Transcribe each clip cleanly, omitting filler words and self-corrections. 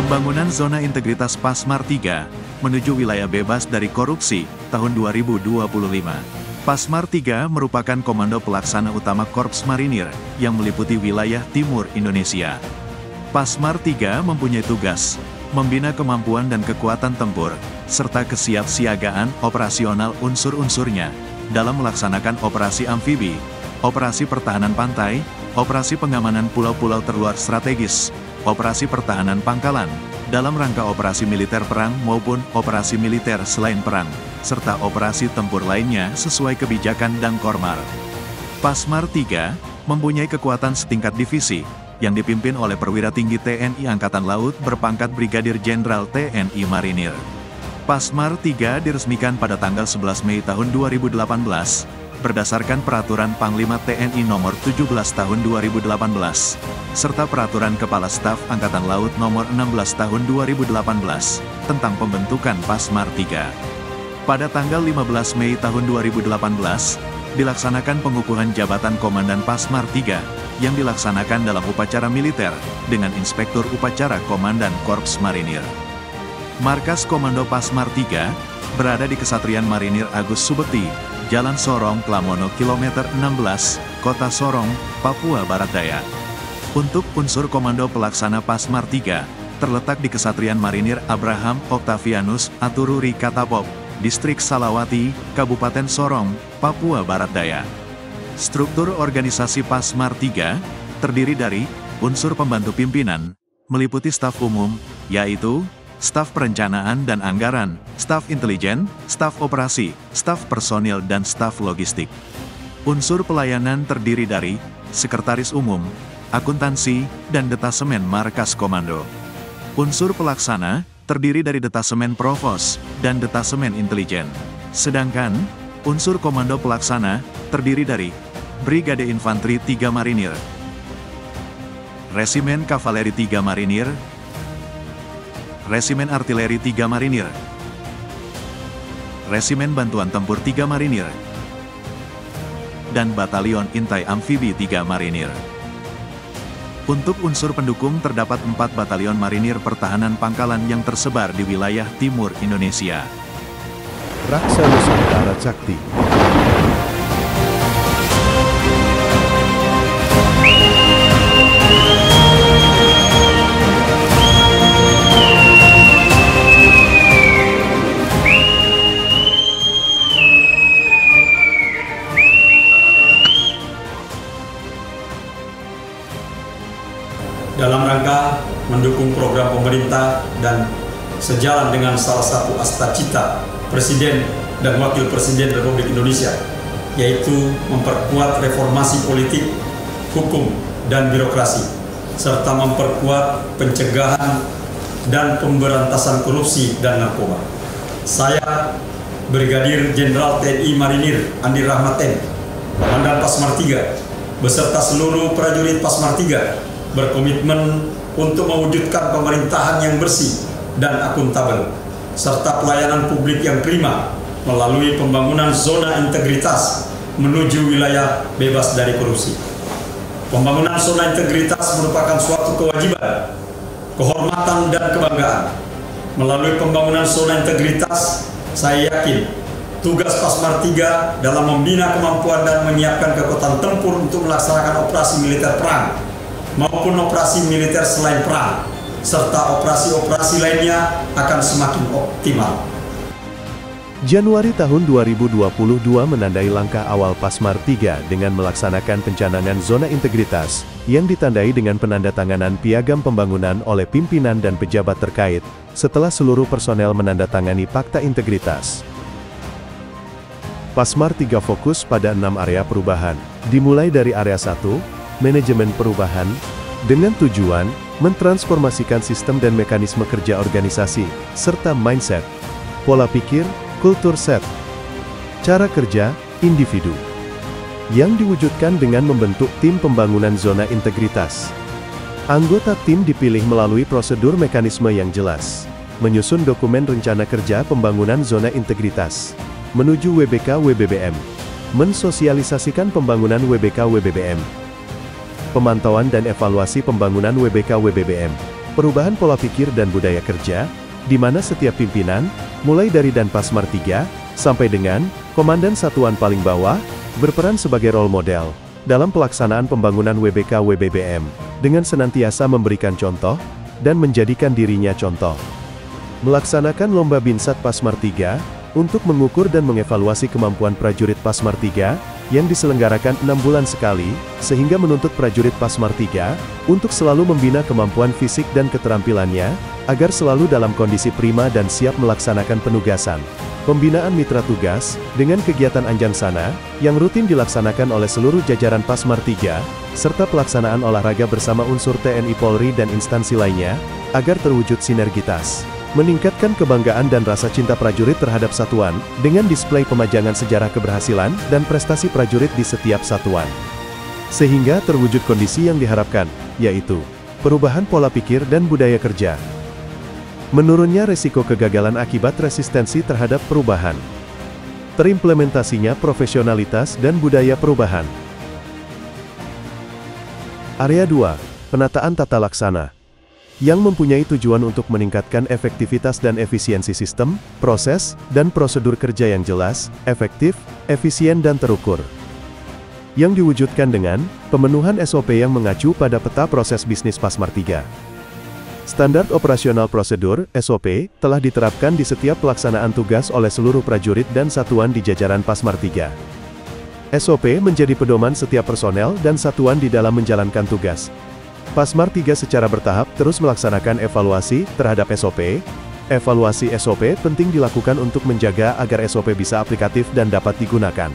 Pembangunan Zona Integritas Pasmar 3 menuju wilayah bebas dari korupsi tahun 2025. Pasmar 3 merupakan komando pelaksana utama Korps Marinir yang meliputi wilayah timur Indonesia. Pasmar 3 mempunyai tugas membina kemampuan dan kekuatan tempur, serta kesiapsiagaan operasional unsur-unsurnya dalam melaksanakan operasi amfibi, operasi pertahanan pantai, operasi pengamanan pulau-pulau terluar strategis, operasi pertahanan pangkalan, dalam rangka operasi militer perang maupun operasi militer selain perang, serta operasi tempur lainnya sesuai kebijakan dan Kormar. Pasmar 3 mempunyai kekuatan setingkat divisi, yang dipimpin oleh perwira tinggi TNI Angkatan Laut berpangkat Brigadir Jenderal TNI Marinir. Pasmar 3 diresmikan pada tanggal 11 Mei tahun 2018, berdasarkan Peraturan Panglima TNI Nomor 17 Tahun 2018, serta Peraturan Kepala Staf Angkatan Laut Nomor 16 Tahun 2018, tentang pembentukan Pasmar 3. Pada tanggal 15 Mei tahun 2018, dilaksanakan pengukuhan jabatan Komandan Pasmar 3, yang dilaksanakan dalam upacara militer, dengan Inspektur Upacara Komandan Korps Marinir. Markas Komando Pasmar 3, berada di Kesatrian Marinir Agus Subekti, Jalan Sorong Klamono Kilometer 16, Kota Sorong, Papua Barat Daya. Untuk unsur Komando Pelaksana Pasmar 3, terletak di Kesatrian Marinir Abraham Octavianus Atururi Katapop, Distrik Salawati, Kabupaten Sorong, Papua Barat Daya. Struktur organisasi Pasmar 3, terdiri dari unsur pembantu pimpinan, meliputi staf umum, yaitu staf perencanaan dan anggaran, staf intelijen, staf operasi, staf personil dan staf logistik. Unsur pelayanan terdiri dari sekretaris umum, akuntansi, dan detasemen markas komando. Unsur pelaksana terdiri dari detasemen provos dan detasemen intelijen. Sedangkan unsur komando pelaksana terdiri dari Brigade Infanteri 3 Marinir, Resimen Kavaleri 3 Marinir, Resimen Artileri 3 Marinir, Resimen Bantuan Tempur 3 Marinir, dan Batalion Intai Amfibi 3 Marinir. Untuk unsur pendukung terdapat 4 Batalion Marinir Pertahanan Pangkalan yang tersebar di wilayah timur Indonesia. Raksa Nusantara Cakti. Dalam rangka mendukung program pemerintah dan sejalan dengan salah satu cita Presiden dan Wakil Presiden Republik Indonesia, yaitu memperkuat reformasi politik, hukum, dan birokrasi, serta memperkuat pencegahan dan pemberantasan korupsi dan narkoba. Saya, Brigadir Jenderal TNI Marinir Andi Rahmat M, Komandan Pasmar 3, beserta seluruh prajurit Pasmar 3, berkomitmen untuk mewujudkan pemerintahan yang bersih dan akuntabel, serta pelayanan publik yang prima melalui pembangunan zona integritas menuju wilayah bebas dari korupsi. Pembangunan zona integritas merupakan suatu kewajiban, kehormatan, dan kebanggaan. Melalui pembangunan zona integritas, saya yakin tugas Pasmar 3 dalam membina kemampuan dan menyiapkan kekuatan tempur untuk melaksanakan operasi militer perang maupun operasi militer selain perang, serta operasi-operasi lainnya akan semakin optimal. Januari tahun 2022 menandai langkah awal Pasmar 3 dengan melaksanakan pencanangan zona integritas, yang ditandai dengan penandatanganan piagam pembangunan oleh pimpinan dan pejabat terkait, setelah seluruh personel menandatangani Fakta Integritas. Pasmar 3 fokus pada 6 area perubahan, dimulai dari area 1, manajemen perubahan, dengan tujuan mentransformasikan sistem dan mekanisme kerja organisasi, serta mindset, pola pikir, kultur set, cara kerja, individu, yang diwujudkan dengan membentuk tim pembangunan zona integritas. Anggota tim dipilih melalui prosedur mekanisme yang jelas, menyusun dokumen rencana kerja pembangunan zona integritas, menuju WBK-WBBM, mensosialisasikan pembangunan WBK-WBBM, pemantauan dan evaluasi pembangunan WBK-WBBM, perubahan pola pikir dan budaya kerja, di mana setiap pimpinan, mulai dari Danpasmar 3, sampai dengan Komandan Satuan paling bawah, berperan sebagai role model dalam pelaksanaan pembangunan WBK WBBM, dengan senantiasa memberikan contoh, dan menjadikan dirinya contoh. Melaksanakan Lomba Binsat Pasmar 3, untuk mengukur dan mengevaluasi kemampuan prajurit Pasmar 3, yang diselenggarakan 6 bulan sekali, sehingga menuntut prajurit Pasmar 3, untuk selalu membina kemampuan fisik dan keterampilannya, agar selalu dalam kondisi prima dan siap melaksanakan penugasan. Pembinaan mitra tugas, dengan kegiatan Anjangsana, yang rutin dilaksanakan oleh seluruh jajaran Pasmar 3, serta pelaksanaan olahraga bersama unsur TNI Polri dan instansi lainnya, agar terwujud sinergitas. Meningkatkan kebanggaan dan rasa cinta prajurit terhadap satuan, dengan display pemajangan sejarah keberhasilan dan prestasi prajurit di setiap satuan. Sehingga terwujud kondisi yang diharapkan, yaitu perubahan pola pikir dan budaya kerja. Menurunnya resiko kegagalan akibat resistensi terhadap perubahan. Terimplementasinya profesionalitas dan budaya perubahan. Area 2. Penataan tata laksana, yang mempunyai tujuan untuk meningkatkan efektivitas dan efisiensi sistem, proses, dan prosedur kerja yang jelas, efektif, efisien dan terukur. Yang diwujudkan dengan pemenuhan SOP yang mengacu pada peta proses bisnis Pasmar 3. Standar operasional prosedur, SOP, telah diterapkan di setiap pelaksanaan tugas oleh seluruh prajurit dan satuan di jajaran Pasmar 3. SOP menjadi pedoman setiap personel dan satuan di dalam menjalankan tugas. Pasmar 3 secara bertahap terus melaksanakan evaluasi terhadap SOP. Evaluasi SOP penting dilakukan untuk menjaga agar SOP bisa aplikatif dan dapat digunakan.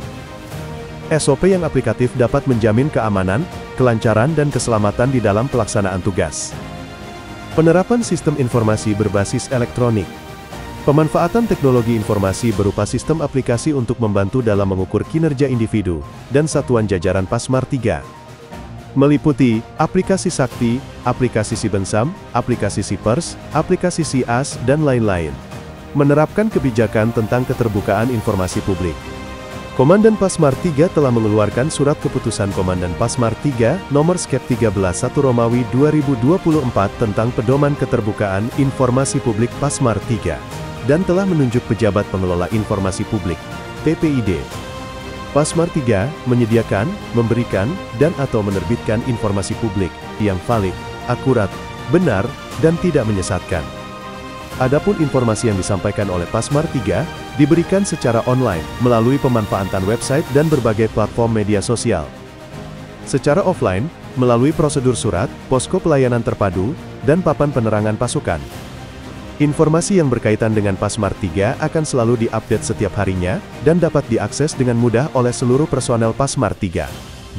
SOP yang aplikatif dapat menjamin keamanan, kelancaran dan keselamatan di dalam pelaksanaan tugas. Penerapan sistem informasi berbasis elektronik. Pemanfaatan teknologi informasi berupa sistem aplikasi untuk membantu dalam mengukur kinerja individu dan satuan jajaran Pasmar 3. Meliputi aplikasi Sakti, aplikasi Sibensam, aplikasi Sipers, aplikasi SIAS, dan lain-lain. Menerapkan kebijakan tentang keterbukaan informasi publik. Komandan Pasmar 3 telah mengeluarkan Surat Keputusan Komandan Pasmar 3, nomor Skep 13 1 Romawi 2024 tentang Pedoman Keterbukaan Informasi Publik Pasmar 3, dan telah menunjuk Pejabat Pengelola Informasi Publik, PPID. Pasmar 3, menyediakan, memberikan, dan/atau menerbitkan informasi publik, yang valid, akurat, benar, dan tidak menyesatkan. Adapun informasi yang disampaikan oleh Pasmar 3, diberikan secara online, melalui pemanfaatan website dan berbagai platform media sosial. Secara offline, melalui prosedur surat, posko pelayanan terpadu, dan papan penerangan pasukan. Informasi yang berkaitan dengan Pasmar 3 akan selalu diupdate setiap harinya, dan dapat diakses dengan mudah oleh seluruh personel Pasmar 3.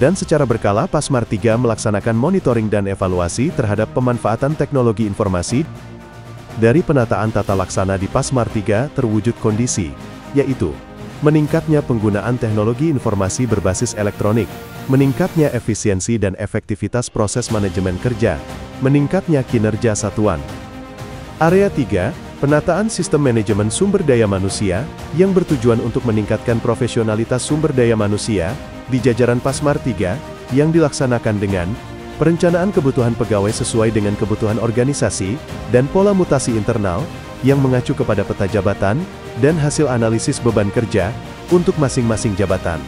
Dan secara berkala Pasmar 3 melaksanakan monitoring dan evaluasi terhadap pemanfaatan teknologi informasi. Dari penataan tata laksana di Pasmar 3 terwujud kondisi, yaitu meningkatnya penggunaan teknologi informasi berbasis elektronik, meningkatnya efisiensi dan efektivitas proses manajemen kerja, meningkatnya kinerja satuan. Area 3, penataan sistem manajemen sumber daya manusia, yang bertujuan untuk meningkatkan profesionalitas sumber daya manusia, di jajaran Pasmar 3, yang dilaksanakan dengan perencanaan kebutuhan pegawai sesuai dengan kebutuhan organisasi, dan pola mutasi internal, yang mengacu kepada peta jabatan, dan hasil analisis beban kerja, untuk masing-masing jabatan.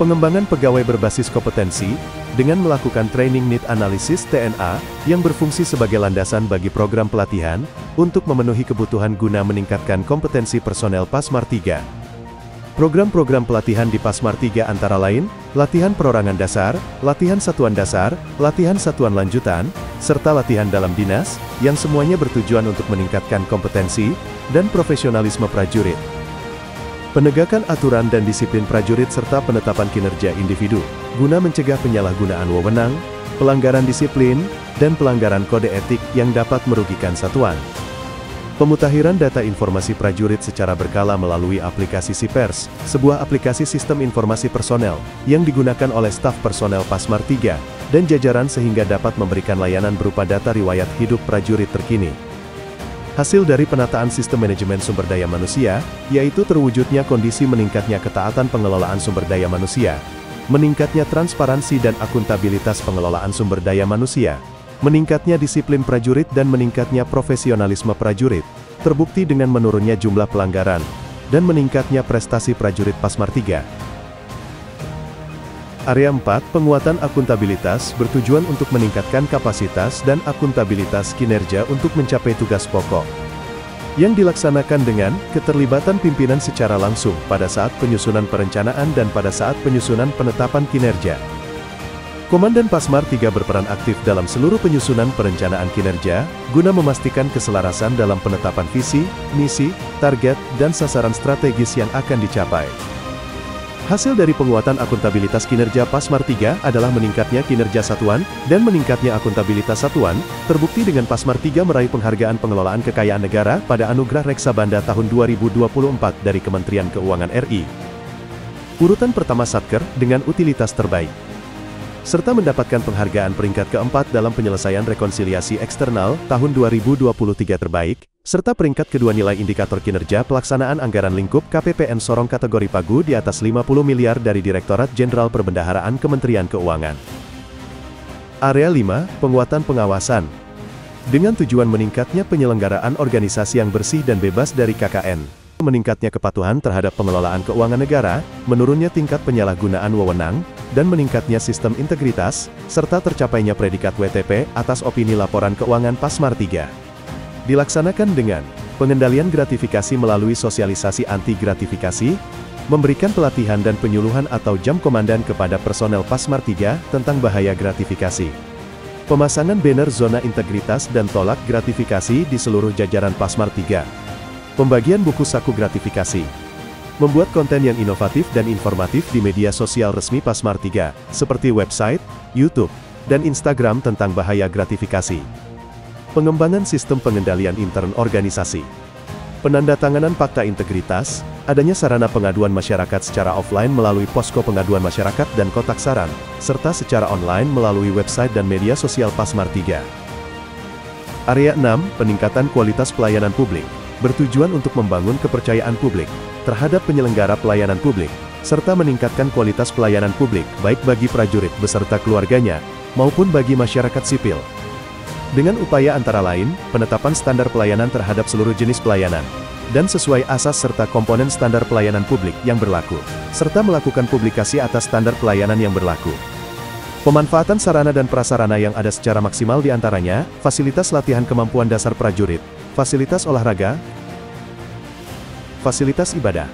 Pengembangan pegawai berbasis kompetensi, dengan melakukan Training Need Analysis TNA, yang berfungsi sebagai landasan bagi program pelatihan, untuk memenuhi kebutuhan guna meningkatkan kompetensi personel Pasmar 3. Program-program pelatihan di Pasmar 3 antara lain, latihan perorangan dasar, latihan satuan dasar, latihan satuan lanjutan, serta latihan dalam dinas, yang semuanya bertujuan untuk meningkatkan kompetensi dan profesionalisme prajurit. Penegakan aturan dan disiplin prajurit serta penetapan kinerja individu, guna mencegah penyalahgunaan wewenang, pelanggaran disiplin, dan pelanggaran kode etik yang dapat merugikan satuan. Pemutakhiran data informasi prajurit secara berkala melalui aplikasi Sipers, sebuah aplikasi sistem informasi personel, yang digunakan oleh staf personel Pasmar 3, dan jajaran sehingga dapat memberikan layanan berupa data riwayat hidup prajurit terkini. Hasil dari penataan sistem manajemen sumber daya manusia, yaitu terwujudnya kondisi meningkatnya ketaatan pengelolaan sumber daya manusia, meningkatnya transparansi dan akuntabilitas pengelolaan sumber daya manusia, Meningkatnya disiplin prajurit dan meningkatnya profesionalisme prajurit, terbukti dengan menurunnya jumlah pelanggaran, dan meningkatnya prestasi prajurit Pasmar 3. Area 4, penguatan akuntabilitas bertujuan untuk meningkatkan kapasitas dan akuntabilitas kinerja untuk mencapai tugas pokok, yang dilaksanakan dengan keterlibatan pimpinan secara langsung pada saat penyusunan perencanaan dan pada saat penyusunan penetapan kinerja. Komandan Pasmar 3 berperan aktif dalam seluruh penyusunan perencanaan kinerja, guna memastikan keselarasan dalam penetapan visi, misi, target, dan sasaran strategis yang akan dicapai. Hasil dari penguatan akuntabilitas kinerja Pasmar 3 adalah meningkatnya kinerja satuan, dan meningkatnya akuntabilitas satuan, terbukti dengan Pasmar 3 meraih penghargaan pengelolaan kekayaan negara pada Anugerah Reksa Banda tahun 2024 dari Kementerian Keuangan RI. Urutan pertama Satker, dengan utilitas terbaik. Serta mendapatkan penghargaan peringkat keempat dalam penyelesaian rekonsiliasi eksternal tahun 2023 terbaik, serta peringkat kedua nilai indikator kinerja pelaksanaan anggaran lingkup KPPN Sorong kategori Pagu di atas 50 miliar dari Direktorat Jenderal Perbendaharaan Kementerian Keuangan. Area 5, penguatan pengawasan. Dengan tujuan meningkatnya penyelenggaraan organisasi yang bersih dan bebas dari KKN, meningkatnya kepatuhan terhadap pengelolaan keuangan negara, menurunnya tingkat penyalahgunaan wewenang, dan meningkatnya sistem integritas, serta tercapainya predikat WTP atas opini laporan keuangan Pasmar 3. Dilaksanakan dengan pengendalian gratifikasi melalui sosialisasi anti-gratifikasi, memberikan pelatihan dan penyuluhan atau jam komandan kepada personel Pasmar 3 tentang bahaya gratifikasi. Pemasangan banner zona integritas dan tolak gratifikasi di seluruh jajaran Pasmar 3. Pembagian buku saku gratifikasi. Membuat konten yang inovatif dan informatif di media sosial resmi Pasmar 3, seperti website, YouTube, dan Instagram tentang bahaya gratifikasi. Pengembangan sistem pengendalian intern organisasi. Penandatanganan fakta integritas, adanya sarana pengaduan masyarakat secara offline melalui posko pengaduan masyarakat dan kotak saran, serta secara online melalui website dan media sosial Pasmar 3. Area 6, peningkatan kualitas pelayanan publik. Bertujuan untuk membangun kepercayaan publik terhadap penyelenggara pelayanan publik, serta meningkatkan kualitas pelayanan publik baik bagi prajurit beserta keluarganya, maupun bagi masyarakat sipil. Dengan upaya antara lain, penetapan standar pelayanan terhadap seluruh jenis pelayanan, dan sesuai asas serta komponen standar pelayanan publik yang berlaku, serta melakukan publikasi atas standar pelayanan yang berlaku. Pemanfaatan sarana dan prasarana yang ada secara maksimal diantaranya, fasilitas latihan kemampuan dasar prajurit, fasilitas olahraga, fasilitas ibadah.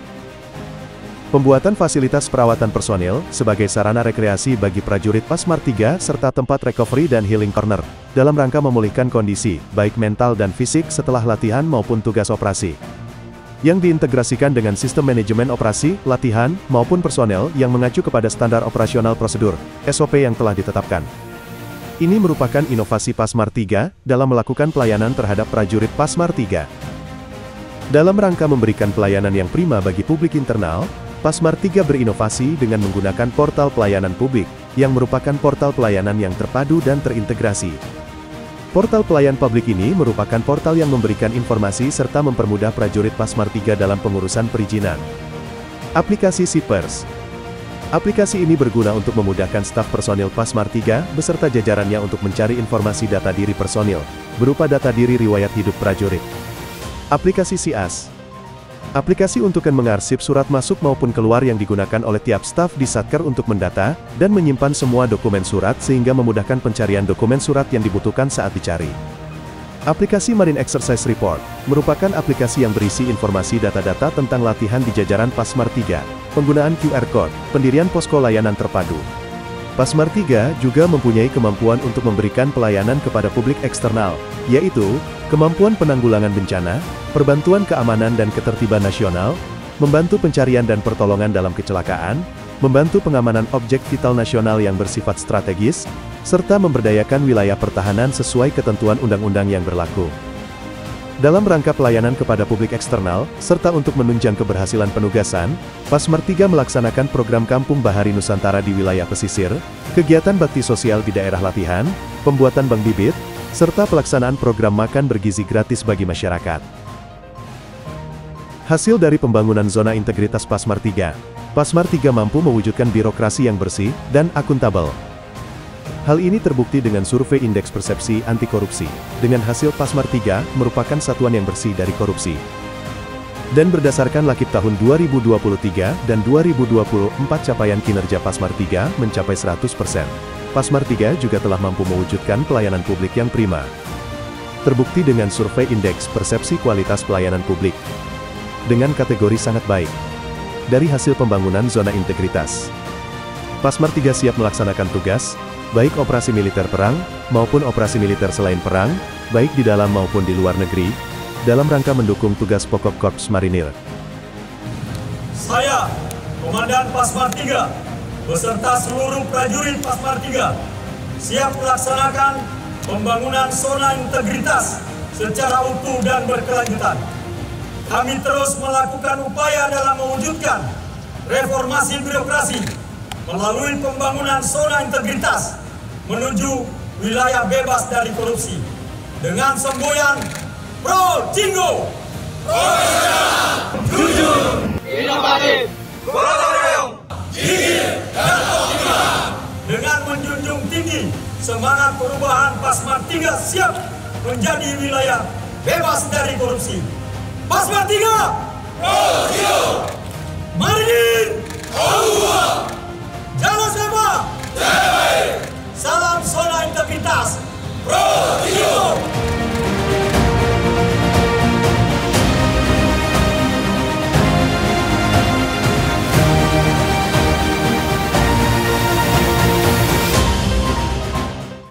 Pembuatan fasilitas perawatan personil, sebagai sarana rekreasi bagi prajurit Pasmar 3, serta tempat recovery dan healing corner, dalam rangka memulihkan kondisi, baik mental dan fisik setelah latihan maupun tugas operasi. Yang diintegrasikan dengan sistem manajemen operasi, latihan, maupun personel yang mengacu kepada standar operasional prosedur, SOP yang telah ditetapkan. Ini merupakan inovasi Pasmar 3, dalam melakukan pelayanan terhadap prajurit Pasmar 3. Dalam rangka memberikan pelayanan yang prima bagi publik internal, Pasmar 3 berinovasi dengan menggunakan portal pelayanan publik, yang merupakan portal pelayanan yang terpadu dan terintegrasi. Portal pelayan publik ini merupakan portal yang memberikan informasi serta mempermudah prajurit Pasmar 3 dalam pengurusan perizinan. Aplikasi Sipers. Aplikasi ini berguna untuk memudahkan staf personil Pasmar 3 beserta jajarannya untuk mencari informasi data diri personil, berupa data diri riwayat hidup prajurit. Aplikasi SIAS. Aplikasi untuk mengarsip surat masuk maupun keluar yang digunakan oleh tiap staf di Satker untuk mendata, dan menyimpan semua dokumen surat sehingga memudahkan pencarian dokumen surat yang dibutuhkan saat dicari. Aplikasi Marine Exercise Report, merupakan aplikasi yang berisi informasi data-data tentang latihan di jajaran Pasmar 3, penggunaan QR Code, pendirian posko layanan terpadu. Pasmar 3 juga mempunyai kemampuan untuk memberikan pelayanan kepada publik eksternal, yaitu, kemampuan penanggulangan bencana, perbantuan keamanan dan ketertiban nasional, membantu pencarian dan pertolongan dalam kecelakaan, membantu pengamanan objek vital nasional yang bersifat strategis, serta memberdayakan wilayah pertahanan sesuai ketentuan undang-undang yang berlaku. Dalam rangka pelayanan kepada publik eksternal, serta untuk menunjang keberhasilan penugasan, Pasmar 3 melaksanakan program Kampung Bahari Nusantara di wilayah pesisir, kegiatan bakti sosial di daerah latihan, pembuatan bank bibit, serta pelaksanaan program makan bergizi gratis bagi masyarakat. Hasil dari pembangunan zona integritas Pasmar 3, Pasmar 3 mampu mewujudkan birokrasi yang bersih dan akuntabel. Hal ini terbukti dengan survei indeks persepsi anti korupsi, dengan hasil Pasmar 3 merupakan satuan yang bersih dari korupsi. Dan berdasarkan Lakip tahun 2023 dan 2024 capaian kinerja Pasmar 3 mencapai 100%. Pasmar 3 juga telah mampu mewujudkan pelayanan publik yang prima. Terbukti dengan survei indeks persepsi kualitas pelayanan publik. Dengan kategori sangat baik. Dari hasil pembangunan zona integritas. Pasmar 3 siap melaksanakan tugas, baik operasi militer perang, maupun operasi militer selain perang, baik di dalam maupun di luar negeri, dalam rangka mendukung tugas pokok Korps Marinir. Saya, Komandan Pasmar 3, beserta seluruh prajurit Pasmar 3, siap melaksanakan pembangunan zona integritas secara utuh dan berkelanjutan. Kami terus melakukan upaya dalam mewujudkan reformasi birokrasi melalui pembangunan zona integritas menuju wilayah bebas dari korupsi dengan semboyan Pro Jingo, profesional, jujur, inovatif, gotong royong, gigih, dan optimal. Dengan menjunjung tinggi semangat perubahan, Pasmar 3 siap menjadi wilayah bebas dari korupsi. Pasmar 3, Pro Jingo, Marinir, Jalan Sema, salam zona integritas, Pro Jingo.